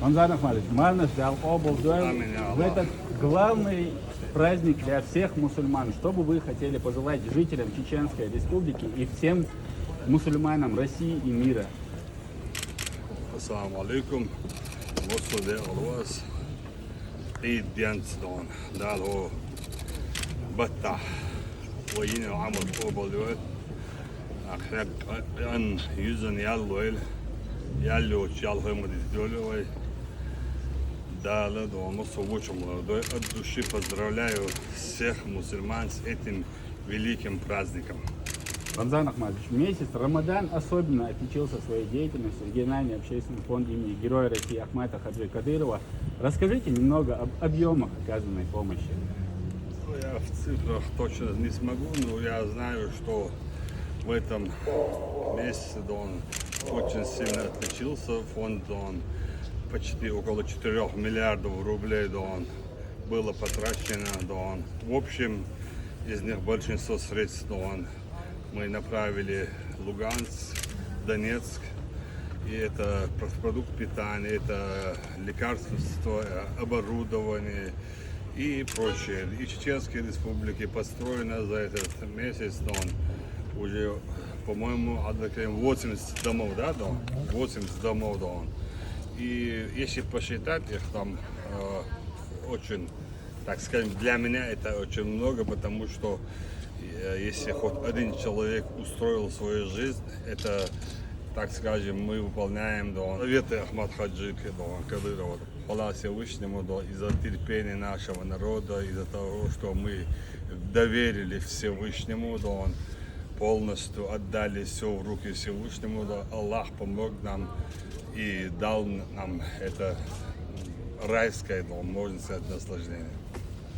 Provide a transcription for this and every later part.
Рамзан Ахмадович, Марнаш дал Аминь, я в Аллах. этот главный праздник для всех мусульман. Что бы вы хотели пожелать жителям Чеченской Республики и всем мусульманам России и мира? Assalamu alaikum. Most of the alwas Eid Diansdon. Där har Batta och inne och amal på det. Akrak an yüzün yalloyl. Yallo чалхой модистёлёвой. Дала дома с очень молодой. От души поздравляю всех мусульман с этим великим праздником. Рамзан Ахмадович, месяц Рамадан особенно отличился своей деятельностью. Региональный общественный фонд имени Героя России Ахмата Хаджи Кадырова. Расскажите немного об объемах оказанной помощи. Я в цифрах точно не смогу, но я знаю, что в этом месяце он очень сильно отличился. Фонд он почти около 4 миллиардов рублей он было потрачено. Он, в общем, из них большинство средств мы направили в Луганск, Донецк. И это продукт питания, это лекарства, оборудование и прочее. И Чеченской Республики построено за этот месяц уже, по-моему, 80 домов, да, 80 домов, да. И если посчитать их, там очень, так скажем, для меня это очень много, потому что если хоть один человек устроил свою жизнь, это, так скажем, мы выполняем заветы Ахмад Хаджи Кадырова. Хвала Всевышнему из-за терпения нашего народа, из-за того, что мы доверили Всевышнему, он полностью отдали все в руки Всевышнему, Аллах помог нам и дал нам это райское, можно сказать, наслаждение.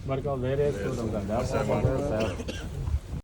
Баркал, Спасибо.